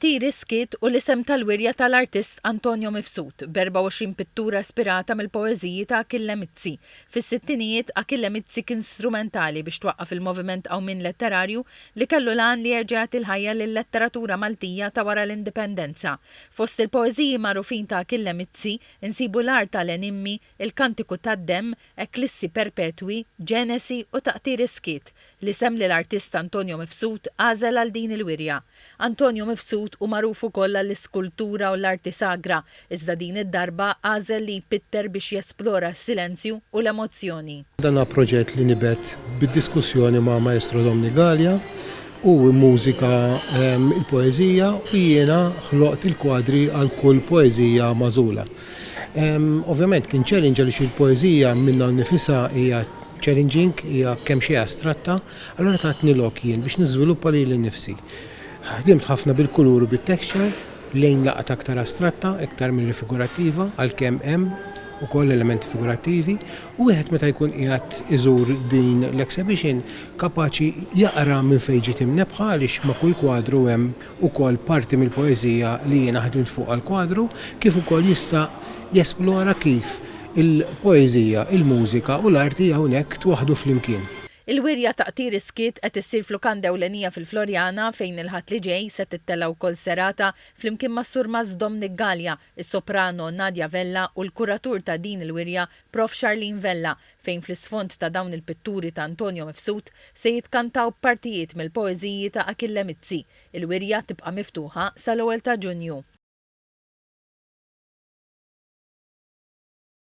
Taqtir Iskit u l-isem tal-wirja tal-artist Antonio Mifsud, b'24 pittura ispirata mill-poeżiji ta' Achille Mizzi. Fis-sittinijiet Achille Mizzi kien strumentali biex twaqqaf il-moviment Awmin letterarju li kellu lan li jerġgħet il-ħajja lill-letteratura Maltija ta' wara l-indipendenza. Fost il-poeżiji magħrufin ta' Achille Mizzi insibu l-art tal-enimmi, il-kantiku tad-demm, Eklissi perpetwi, Ġenesi u Taqtir Iskit. L-isem li l-artist Antonio Mifsud għażel għal din il-wirja. Antonio Mifsud u magħruf ukoll l-iskultura u l-arti sagra, iżda din id-darba għażel li jpitter biex jesplora s-silenzju u l-emozzjoni. Dan proġett li nibet bid-diskussjoni ma' Maestro Domni Gallia u mużika il-poezija u jiena ħloqt il-kwadri għal kull poezija magħżula. Ovvjament kien challenge għaliex il-poezija minna nifisha hija challenging, hija kemm xi astratta, allura tatni lok jien biex niżviluppa lili nnifsi. Ħdimt ħafna bil-kulur u bit-texture lejn laqgħa aktar astratta, iktar mill-figurattiva għalkemm hemm ukoll elementi figurattivi u wieħed meta jkun qiegħed iżur din l-exhibition kapaċi jaqra minn fejn ġiet imnebħa għaliex ma' kull kwadru hemm ukoll parti mill-poeżija li jiena ħdimt fuq għall-kwadru kif ukoll jista' jesplora kif il-poeżija, il-mużika u l-arti hawnhekk twaħdu flimkien. Il-wirja Taqtir Iskit qed issir f'lukanda ewlenija fil-Florjana fejn il-ħadd li ġej se tittella wkoll serata flimkien mas-Sur Domni Gallia, is-soprano Nadja Vella u l-kuratur ta' din il-wirja Prof Charlene Vella fejn fl-isfond ta' dawn il-pitturi ta' Antonio Mifsud se jitkantaw partijiet mill-poeżiji ta' Achille Mizzi. Il-wirja tibqa' miftuħa sal-ewwel ta' Ġunju.